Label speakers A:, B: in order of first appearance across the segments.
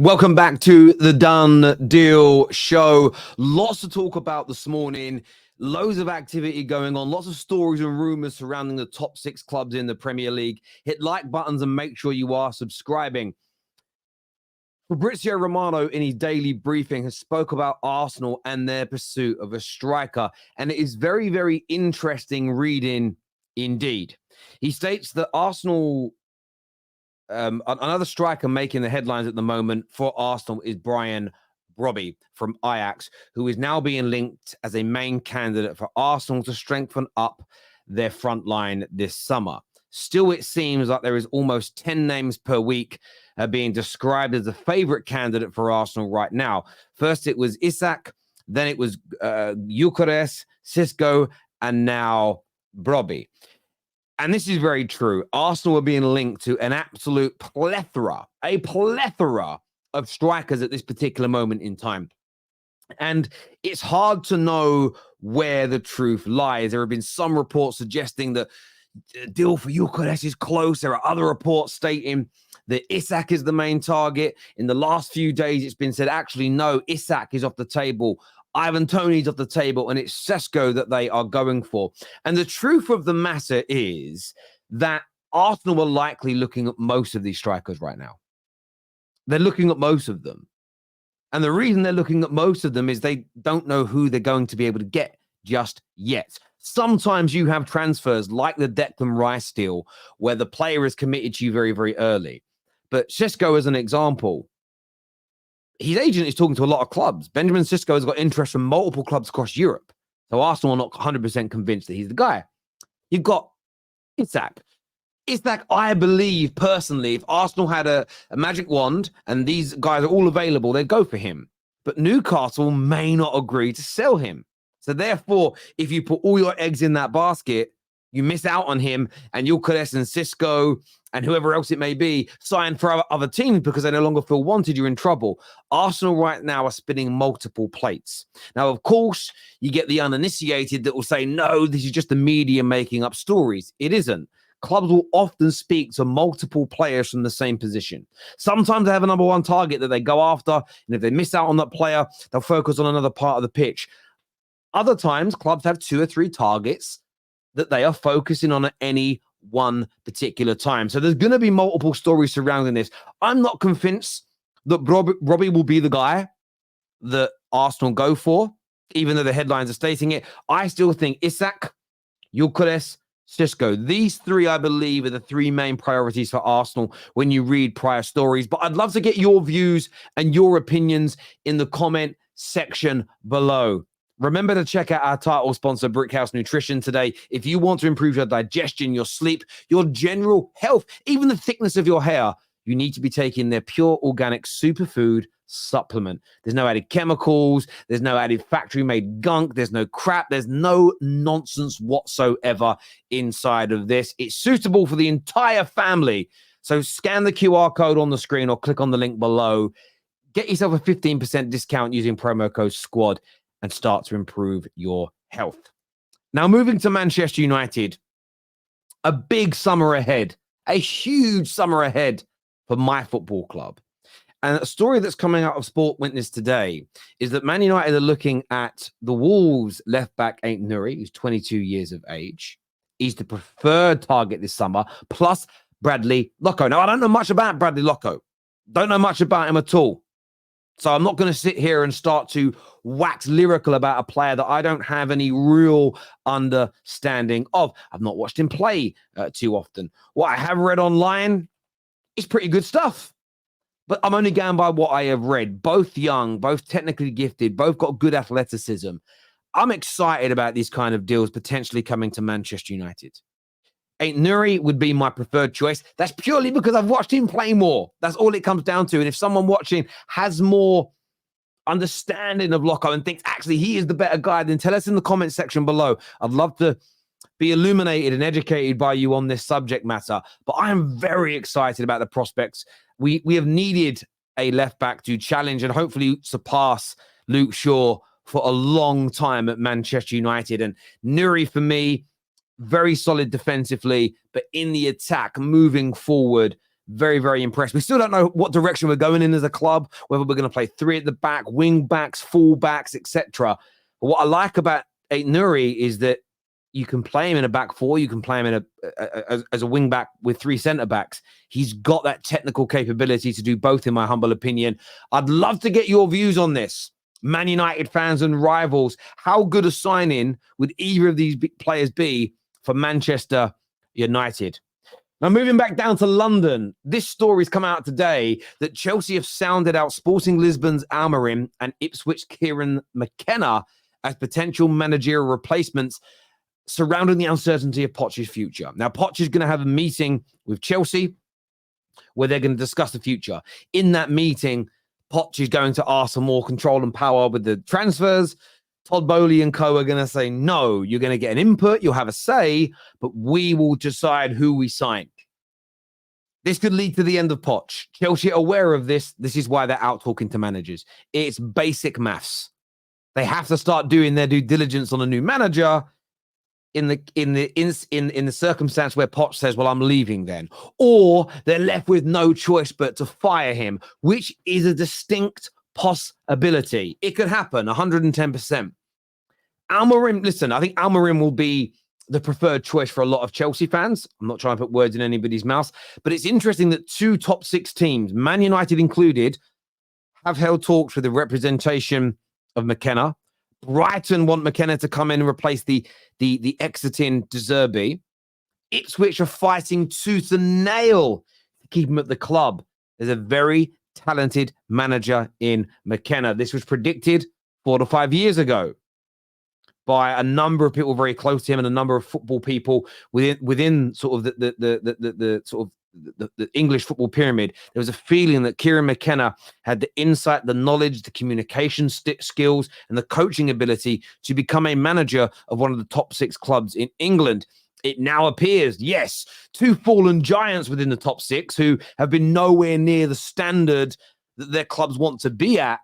A: Welcome back to the Done Deal Show. Lots to talk about this morning. Loads of activity going on. Lots of stories and rumours surrounding the top 6 clubs in the Premier League. Hit like buttons and make sure you are subscribing. Fabrizio Romano, in his daily briefing, has spoke about Arsenal and their pursuit of a striker. And it is very, very interesting reading indeed. He states that Arsenal... another striker making the headlines at the moment for Arsenal is Brian Brobby from Ajax, who is now being linked as a main candidate for Arsenal to strengthen up their front line this summer. Still, it seems like there is almost 10 names per week being described as a favourite candidate for Arsenal right now. First, it was Isak, then it was Gyökeres, Sesko, and now Brobby. And this is very true. Arsenal are being linked to an absolute plethora of strikers at this particular moment in time. And it's hard to know where the truth lies. There have been some reports suggesting that the deal for Gyökeres is close. There are other reports stating that Isak is the main target. In the last few days, it's been said, actually, no, Isak is off the table. Ivan Toney's off the table, and it's Sesko that they are going for. And the truth of the matter is that Arsenal are likely looking at most of these strikers right now. They're looking at most of them. And the reason they're looking at most of them is they don't know who they're going to be able to get just yet. Sometimes you have transfers like the Declan Rice deal where the player is committed to you very, very early. But Sesko, as an example, his agent is talking to a lot of clubs. Benjamin Sesko has got interest from multiple clubs across Europe. So Arsenal are not 100% convinced that he's the guy. You've got Isak. Isak, I believe, personally, if Arsenal had a magic wand and these guys are all available, they'd go for him. But Newcastle may not agree to sell him. So therefore, if you put all your eggs in that basket, you miss out on him, and Gyökeres and Sesko and whoever else it may be sign for other teams because they no longer feel wanted. You're in trouble. Arsenal right now are spinning multiple plates. Now, of course, you get the uninitiated that will say, no, this is just the media making up stories. It isn't. Clubs will often speak to multiple players from the same position. Sometimes they have a number one target that they go after, and if they miss out on that player, they'll focus on another part of the pitch. Other times, clubs have 2 or 3 targets that they are focusing on at any one particular time. So there's going to be multiple stories surrounding this. I'm not convinced that Robbie will be the guy that Arsenal go for, even though the headlines are stating it. I still think Isak, Gyökeres, Sesko. These 3, I believe, are the 3 main priorities for Arsenal when you read prior stories. But I'd love to get your views and your opinions in the comment section below. Remember to check out our title sponsor, Brickhouse Nutrition, today. If you want to improve your digestion, your sleep, your general health, even the thickness of your hair, you need to be taking their pure organic superfood supplement. There's no added chemicals. There's no added factory-made gunk. There's no crap. There's no nonsense whatsoever inside of this. It's suitable for the entire family. So scan the QR code on the screen or click on the link below. Get yourself a 15% discount using promo code SQUAD and start to improve your health. Now, moving to Manchester United, a big summer ahead, a huge summer ahead for my football club. And a story that's coming out of Sport Witness today is that Man United are looking at the Wolves left back Ait-Nouri, who's 22 years of age. He's the preferred target this summer, plus Bradley Locko. Now, I don't know much about Bradley Locko. Don't know much about him at all. So I'm not going to sit here and start to wax lyrical about a player that I don't have any real understanding of. I've not watched him play too often. What I have read online is pretty good stuff. But I'm only going by what I have read. Both young, both technically gifted, both got good athleticism. I'm excited about these kind of deals potentially coming to Manchester United. Ait-Nouri would be my preferred choice. That's purely because I've watched him play more. That's all it comes down to. And if someone watching has more understanding of Locko and thinks actually he is the better guy, then tell us in the comment section below. I'd love to be illuminated and educated by you on this subject matter. But I am very excited about the prospects. We have needed a left back to challenge and hopefully surpass Luke Shaw for a long time at Manchester United. And Nouri, for me, very solid defensively, but in the attack, moving forward, very, very impressed. We still don't know what direction we're going in as a club, whether we're going to play 3 at the back, wing backs, full backs, etc. But what I like about Ait-Nouri is that you can play him in a back 4. You can play him in as a wing back with 3 centre backs. He's got that technical capability to do both, in my humble opinion. I'd love to get your views on this. Man United fans and rivals, how good a signing would either of these players be for Manchester United? Now, moving back down to London, this story's come out today that Chelsea have sounded out Sporting Lisbon's Almiron and Ipswich Kieran McKenna as potential managerial replacements surrounding the uncertainty of Poch's future. Now, Poch is going to have a meeting with Chelsea where they're going to discuss the future. In that meeting, Poch is going to ask for more control and power with the transfers. Todd Bowley and co are going to say, no, you're going to get an input, you'll have a say, but we will decide who we sign. This could lead to the end of Poch. Chelsea are aware of this. This is why they're out talking to managers. It's basic maths. They have to start doing their due diligence on a new manager in the circumstance where Poch says, well, I'm leaving then. Or they're left with no choice but to fire him, which is a distinct possibility. It could happen 110%. Almiron, listen, I think Almiron will be the preferred choice for a lot of Chelsea fans. I'm not trying to put words in anybody's mouth, but it's interesting that 2 top 6 teams, Man United included, have held talks with the representation of McKenna. Brighton want McKenna to come in and replace the exiting De Zerbi. Ipswich are fighting tooth and nail to keep him at the club. There's a very talented manager in McKenna. This was predicted 4 to 5 years ago by a number of people very close to him and a number of football people within sort of the English football pyramid. There was a feeling that Kieran McKenna had the insight, the knowledge, the communication skills, and the coaching ability to become a manager of one of the top 6 clubs in England. It now appears, yes, 2 fallen giants within the top 6 who have been nowhere near the standard that their clubs want to be at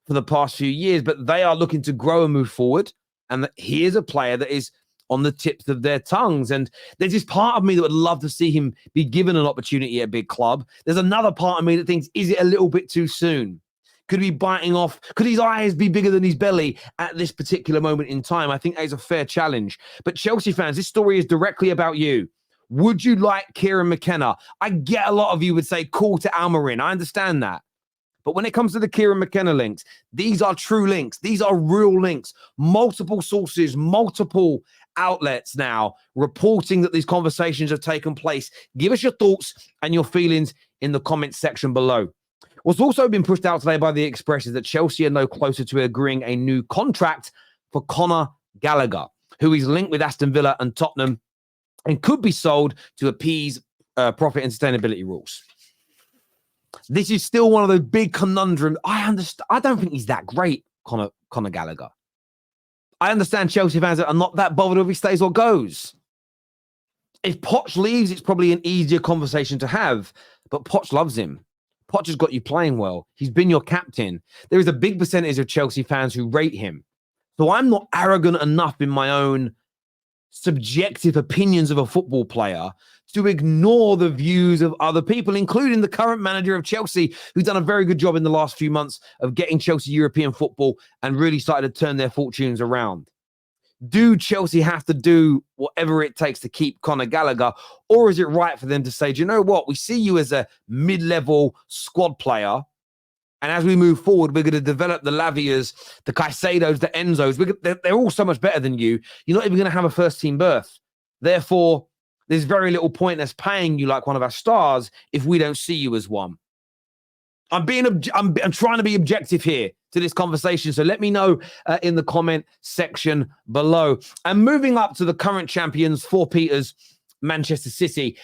A: for the past few years, but they are looking to grow and move forward. And here's a player that is on the tips of their tongues. And there's this part of me that would love to see him be given an opportunity at a big club. There's another part of me that thinks, is it a little bit too soon? Could he be biting off? Could his eyes be bigger than his belly at this particular moment in time? I think that is a fair challenge. But Chelsea fans, this story is directly about you. Would you like Kieran McKenna? I get a lot of you would say call to Almiron. I understand that. But when it comes to the Kieran McKenna links, these are true links. These are real links. Multiple sources, multiple outlets now reporting that these conversations have taken place. Give us your thoughts and your feelings in the comments section below. What's also been pushed out today by the Express is that Chelsea are no closer to agreeing a new contract for Conor Gallagher, who is linked with Aston Villa and Tottenham and could be sold to appease profit and sustainability rules. This is still one of those big conundrums. I understand. I don't think he's that great, Conor Gallagher. I understand Chelsea fans are not that bothered if he stays or goes. If Poch leaves, it's probably an easier conversation to have, but Poch loves him. Poch has got you playing well. He's been your captain. There is a big percentage of Chelsea fans who rate him. So I'm not arrogant enough in my own subjective opinions of a football player to ignore the views of other people, including the current manager of Chelsea, who's done a very good job in the last few months of getting Chelsea European football and really started to turn their fortunes around. Do Chelsea have to do whatever it takes to keep Conor Gallagher, or is it right for them to say, do you know what? We see you as a mid-level squad player, and as we move forward, we're going to develop the Lavias, the Caicedos, the Enzos. They're all so much better than you. You're not even going to have a first-team berth. Therefore, there's very little point in us paying you like one of our stars if we don't see you as one. I'm trying to be objective here to this conversation. So let me know in the comment section below. And moving up to the current champions, 4 Peters, Manchester City.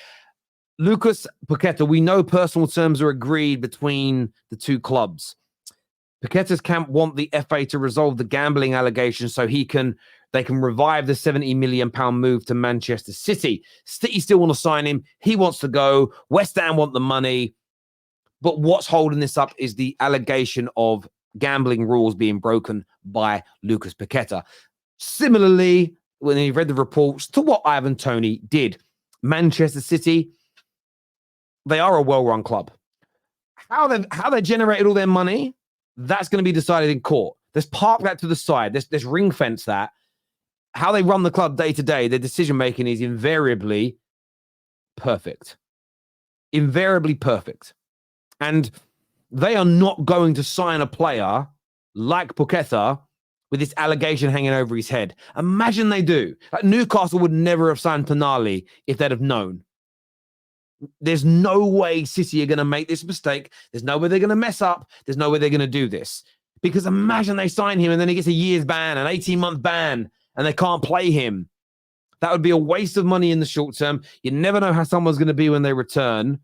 A: Lucas Paqueta, we know personal terms are agreed between the 2 clubs. Paqueta's camp want the FA to resolve the gambling allegations so they can revive the £70 million move to Manchester City. City still want to sign him. He wants to go. West Ham want the money. But what's holding this up is the allegation of gambling rules being broken by Lucas Paqueta. Similarly, when he read the reports to what Ivan Toney did, Manchester City they are a well-run club. How they generated all their money, that's going to be decided in court. Let's park that to the side. Let's ring fence that. How they run the club day to day, their decision-making is invariably perfect. Invariably perfect. And they are not going to sign a player like Paqueta with this allegation hanging over his head. Imagine they do. Like Newcastle would never have signed Tonali if they'd have known. There's no way City are going to make this mistake. There's no way they're going to mess up. There's no way they're going to do this. Because imagine they sign him and then he gets a year's ban, an 18-month ban, and they can't play him. That would be a waste of money in the short term. You never know how someone's going to be when they return.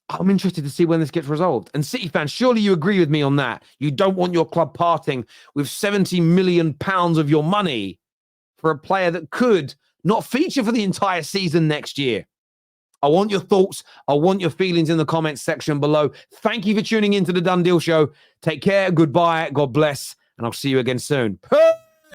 A: I'm interested to see when this gets resolved. And City fans, surely you agree with me on that. You don't want your club parting with £70 million of your money for a player that could not feature for the entire season next year. I want your thoughts. I want your feelings in the comments section below. Thank you for tuning into the Done Deal Show. Take care. Goodbye. God bless. And I'll see you again soon. Peace.